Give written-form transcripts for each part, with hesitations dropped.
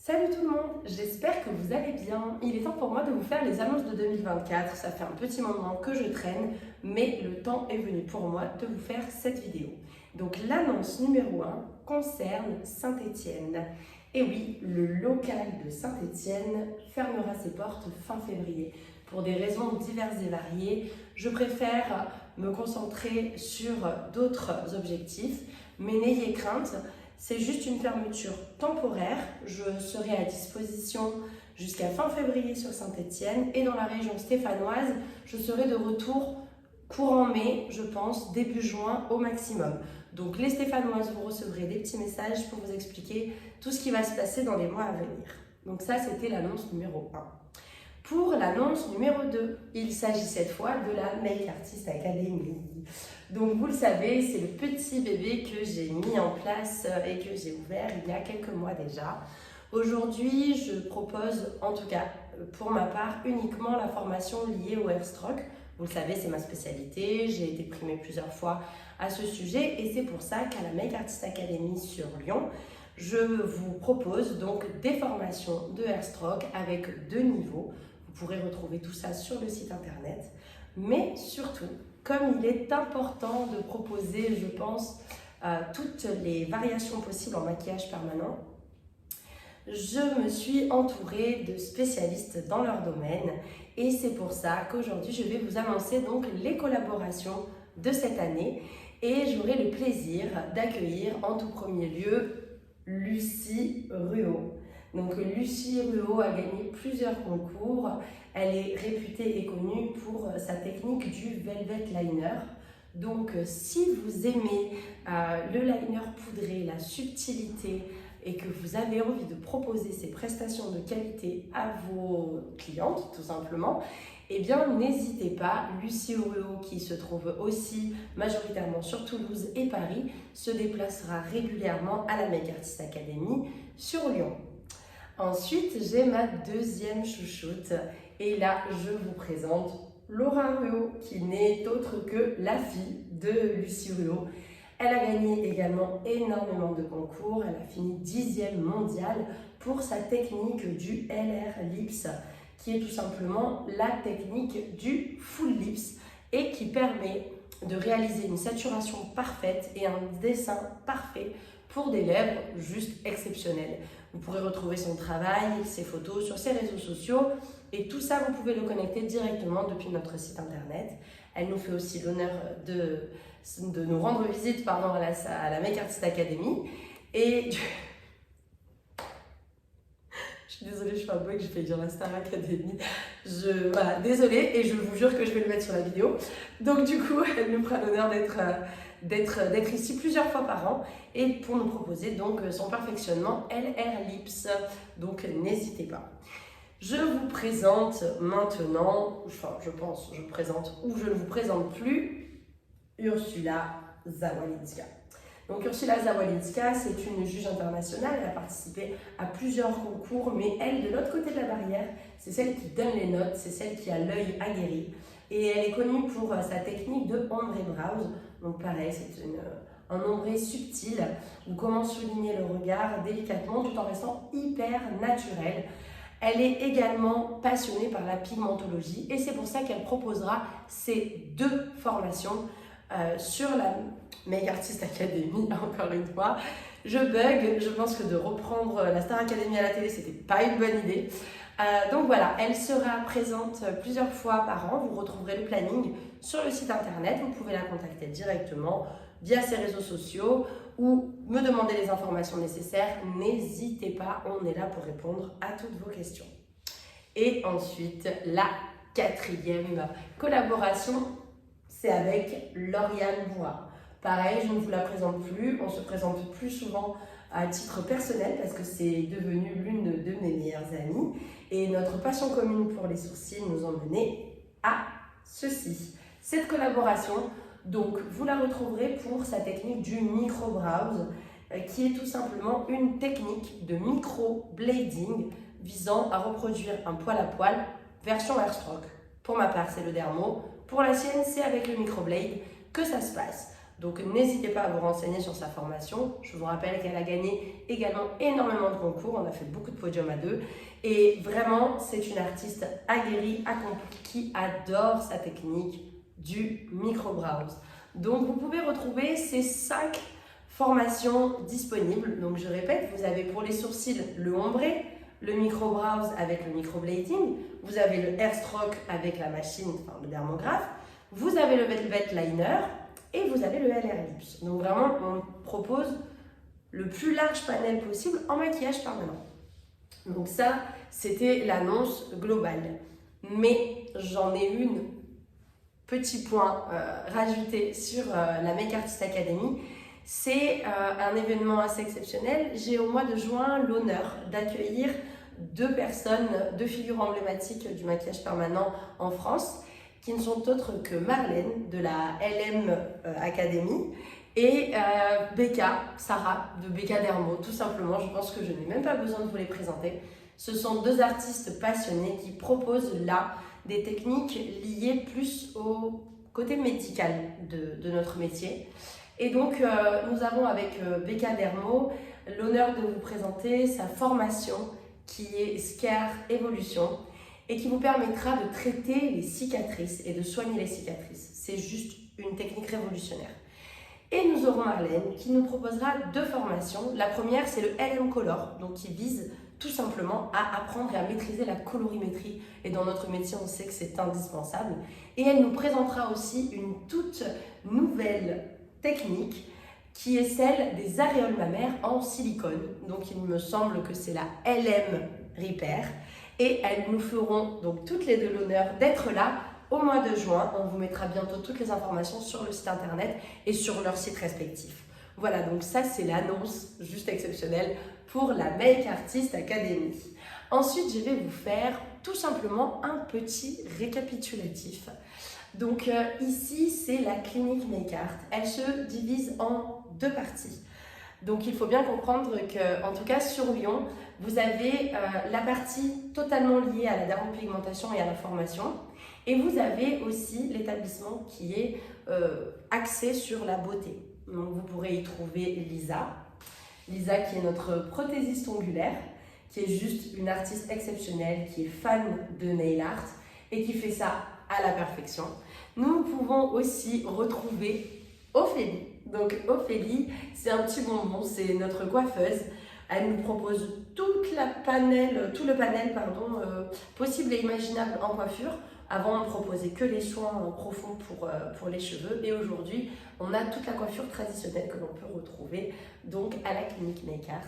Salut tout le monde, j'espère que vous allez bien. Il est temps pour moi de vous faire les annonces de 2024. Ça fait un petit moment que je traîne, mais le temps est venu pour moi de vous faire cette vidéo. Donc l'annonce numéro 1 concerne Saint-Étienne. Et oui, le local de Saint-Étienne fermera ses portes fin février. Pour des raisons diverses et variées, je préfère me concentrer sur d'autres objectifs, mais n'ayez crainte. C'est juste une fermeture temporaire. Je serai à disposition jusqu'à fin février sur Saint-Étienne et dans la région stéphanoise, je serai de retour courant mai, je pense, début juin au maximum. Donc les Stéphanoises, vous recevrez des petits messages pour vous expliquer tout ce qui va se passer dans les mois à venir. Donc ça, c'était l'annonce numéro 1. Pour l'annonce numéro 2, il s'agit cette fois de la Make Artist Academy. Donc vous le savez, c'est le petit bébé que j'ai mis en place et que j'ai ouvert il y a quelques mois déjà. Aujourd'hui, je propose, en tout cas pour ma part, uniquement la formation liée au airstroke. Vous le savez, c'est ma spécialité, j'ai été primée plusieurs fois à ce sujet et c'est pour ça qu'à la Make Artist Academy sur Lyon, je vous propose donc des formations de airstroke avec 2 niveaux. Vous pourrez retrouver tout ça sur le site internet, mais surtout, comme il est important de proposer, je pense, toutes les variations possibles en maquillage permanent, je me suis entourée de spécialistes dans leur domaine et c'est pour ça qu'aujourd'hui, je vais vous annoncer donc les collaborations de cette année et j'aurai le plaisir d'accueillir en tout premier lieu Lucie Ruot. Donc Lucie Ruot a gagné plusieurs concours. Elle est réputée et connue pour sa technique du Velvet Liner. Donc si vous aimez le liner poudré, la subtilité et que vous avez envie de proposer ces prestations de qualité à vos clientes tout simplement, eh bien n'hésitez pas. Lucie Ruot, qui se trouve aussi majoritairement sur Toulouse et Paris, se déplacera régulièrement à la Make Artist Academy sur Lyon. Ensuite, j'ai ma deuxième chouchoute et là, je vous présente Laura Ruot, qui n'est autre que la fille de Lucie Ruot. Elle a gagné également énormément de concours, elle a fini 10e mondiale pour sa technique du LR Lips, qui est tout simplement la technique du Full Lips et qui permet de réaliser une saturation parfaite et un dessin parfait pour des lèvres juste exceptionnelles. Vous pourrez retrouver son travail, ses photos sur ses réseaux sociaux et tout ça, vous pouvez le connecter directement depuis notre site internet. Elle nous fait aussi l'honneur de nous rendre visite à la Make Artist Academy. Et je suis désolée, je fais un bug, je vais dire la Star Academy. Voilà, désolée, et je vous jure que je vais le mettre sur la vidéo. Donc du coup, elle nous fera l'honneur d'être ici plusieurs fois par an et pour nous proposer donc son perfectionnement LR Lips. Donc n'hésitez pas. Je vous présente maintenant, je ne vous présente plus Ursula Zawalinska. Donc Ursula Zawalinska, c'est une juge internationale, elle a participé à plusieurs concours, mais elle, de l'autre côté de la barrière, c'est celle qui donne les notes, c'est celle qui a l'œil aguerri. Et elle est connue pour sa technique de ombre brows. Donc pareil, c'est un ombré subtil, ou comment souligner le regard délicatement tout en restant hyper naturel. Elle est également passionnée par la pigmentologie et c'est pour ça qu'elle proposera ces 2 formations sur la Make Artist Academy, encore une fois. Je bug, je pense que de reprendre la Star Academy à la télé, c'était pas une bonne idée. Donc voilà, elle sera présente plusieurs fois par an. Vous retrouverez le planning sur le site internet. Vous pouvez la contacter directement via ses réseaux sociaux ou me demander les informations nécessaires. N'hésitez pas, on est là pour répondre à toutes vos questions. Et ensuite, la 4e collaboration, c'est avec Lauriane Bois. Pareil, je ne vous la présente plus, on se présente plus souvent à titre personnel parce que c'est devenu l'une de mes meilleures amies et notre passion commune pour les sourcils nous a mené à ceci. Cette collaboration, donc, vous la retrouverez pour sa technique du micro-brows qui est tout simplement une technique de micro-blading visant à reproduire un poil à poil version airstroke. Pour ma part, c'est le dermo. Pour la sienne, c'est avec le microblade que ça se passe. Donc n'hésitez pas à vous renseigner sur sa formation. Je vous rappelle qu'elle a gagné également énormément de concours, on a fait beaucoup de podiums à deux. Et vraiment, c'est une artiste aguerrie, accomplie, qui adore sa technique du micro-brows. Donc vous pouvez retrouver ces 5 formations disponibles. Donc je répète, vous avez pour les sourcils le ombré, le micro-brows avec le microblading, vous avez le airstroke avec la machine, enfin le dermographe, vous avez le velvet liner et vous avez le LR Lips. Donc vraiment, on propose le plus large panel possible en maquillage permanent. Donc ça, c'était l'annonce globale. Mais j'en ai une petit point rajouté sur la Make Artist Academy. C'est un événement assez exceptionnel. J'ai au mois de juin l'honneur d'accueillir 2 personnes, 2 figures emblématiques du maquillage permanent en France, qui ne sont autres que Marlène de la LM Academy et Becca, Sarah de Becca Dermo, tout simplement. Je pense que je n'ai même pas besoin de vous les présenter. Ce sont 2 artistes passionnés qui proposent là des techniques liées plus au côté médical de notre métier. Et donc, nous avons avec Becca Dermo l'honneur de vous présenter sa formation qui est Scare Evolution et qui vous permettra de traiter les cicatrices et de soigner les cicatrices. C'est juste une technique révolutionnaire. Et nous aurons Marlène qui nous proposera 2 formations. La première, c'est le LM Color, donc qui vise tout simplement à apprendre et à maîtriser la colorimétrie. Et dans notre métier, on sait que c'est indispensable. Et elle nous présentera aussi une toute nouvelle technique qui est celle des aréoles mammaires en silicone. Donc il me semble que c'est la LM Repair. Et elles nous feront donc toutes les 2 l'honneur d'être là au mois de juin. On vous mettra bientôt toutes les informations sur le site internet et sur leur site respectif. Voilà, donc ça c'est l'annonce juste exceptionnelle pour la Make Artist Academy. Ensuite, je vais vous faire tout simplement un petit récapitulatif. Donc ici, c'est la clinique Make Art. Elle se divise en 2 parties. Donc il faut bien comprendre que, en tout cas sur Lyon, vous avez la partie totalement liée à la dermopigmentation et à la formation. Et vous avez aussi l'établissement qui est axé sur la beauté. Donc vous pourrez y trouver Lisa. Lisa qui est notre prothésiste ongulaire, qui est juste une artiste exceptionnelle, qui est fan de nail art et qui fait ça à la perfection. Nous pouvons aussi retrouver Ophélie. Donc Ophélie, c'est un petit bonbon, c'est notre coiffeuse. Elle nous propose tout le panel possible et imaginable en coiffure. Avant, on ne proposait que les soins profonds pour les cheveux. Et aujourd'hui, on a toute la coiffure traditionnelle que l'on peut retrouver donc à la clinique Make Art.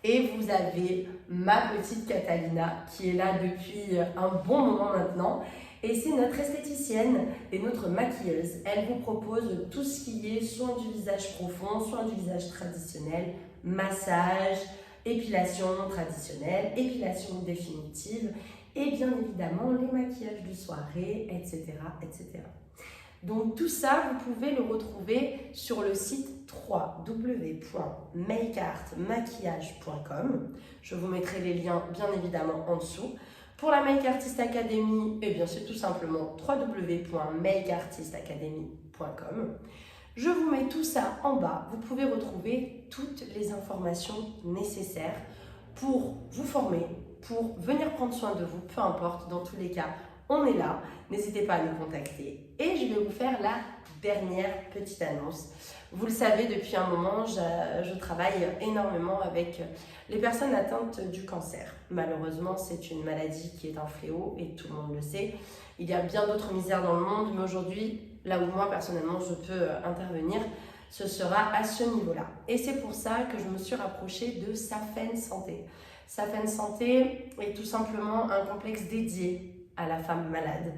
Et vous avez ma petite Catalina qui est là depuis un bon moment maintenant. Et c'est notre esthéticienne et notre maquilleuse. Elle vous propose tout ce qui est soins du visage profond, soins du visage traditionnel, massage, épilation traditionnelle, épilation définitive et bien évidemment les maquillages de soirée, etc., etc. Donc tout ça, vous pouvez le retrouver sur le site www.makeartmaquillage.com. Je vous mettrai les liens bien évidemment en dessous. Pour la Make Artist Academy, eh bien c'est tout simplement www.makeartistacademy.com. Je vous mets tout ça en bas. Vous pouvez retrouver toutes les informations nécessaires pour vous former, pour venir prendre soin de vous, peu importe, dans tous les cas, on est là. N'hésitez pas à nous contacter. Et je vais vous faire la dernière petite annonce. Vous le savez, depuis un moment, je travaille énormément avec les personnes atteintes du cancer. Malheureusement, c'est une maladie qui est un fléau et tout le monde le sait. Il y a bien d'autres misères dans le monde, mais aujourd'hui, là où moi, personnellement, je peux intervenir, ce sera à ce niveau-là. Et c'est pour ça que je me suis rapprochée de Safen Santé. Safen Santé est tout simplement un complexe dédié à la femme malade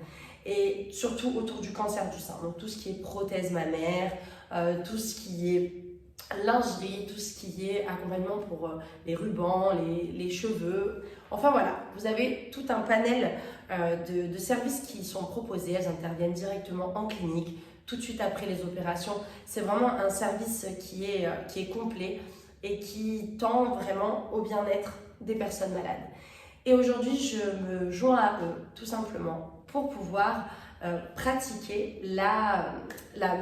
et surtout autour du cancer du sein. Donc tout ce qui est prothèse mammaire, tout ce qui est lingerie, tout ce qui est accompagnement pour les rubans, les cheveux. Enfin voilà, vous avez tout un panel de services qui sont proposés. Elles interviennent directement en clinique, tout de suite après les opérations. C'est vraiment un service qui est complet et qui tend vraiment au bien-être des personnes malades. Et aujourd'hui, je me joins à eux, tout simplement, pour pouvoir pratiquer la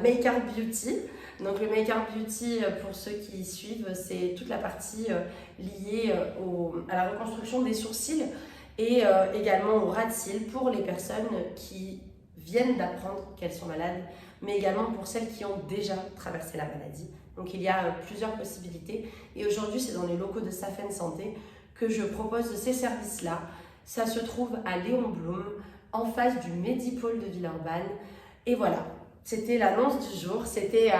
Make Art Beauty. Donc le Make-up Beauty, pour ceux qui suivent, c'est toute la partie liée à la reconstruction des sourcils et également au ras de cils pour les personnes qui viennent d'apprendre qu'elles sont malades, mais également pour celles qui ont déjà traversé la maladie. Donc il y a plusieurs possibilités et aujourd'hui c'est dans les locaux de Safen Santé que je propose ces services-là. Ça se trouve à Léon Blum, en face du Medipôle de Villeurbanne. Et voilà, c'était l'annonce du jour, c'était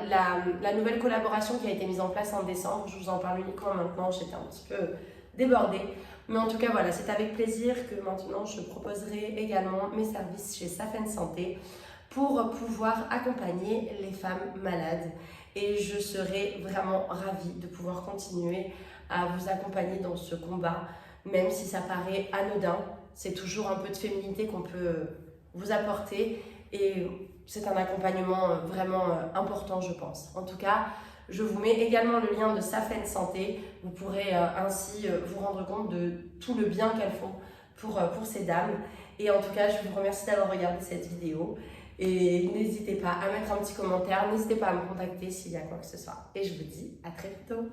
la nouvelle collaboration qui a été mise en place en décembre. Je vous en parle uniquement maintenant, j'étais un petit peu débordée. Mais en tout cas, voilà, c'est avec plaisir que maintenant je proposerai également mes services chez Safen Santé pour pouvoir accompagner les femmes malades. Et je serai vraiment ravie de pouvoir continuer à vous accompagner dans ce combat, même si ça paraît anodin. C'est toujours un peu de féminité qu'on peut vous apporter et c'est un accompagnement vraiment important, je pense. En tout cas, je vous mets également le lien de Safen Santé. Vous pourrez ainsi vous rendre compte de tout le bien qu'elles font pour ces dames. Et en tout cas, je vous remercie d'avoir regardé cette vidéo. Et n'hésitez pas à mettre un petit commentaire, n'hésitez pas à me contacter s'il y a quoi que ce soit. Et je vous dis à très bientôt.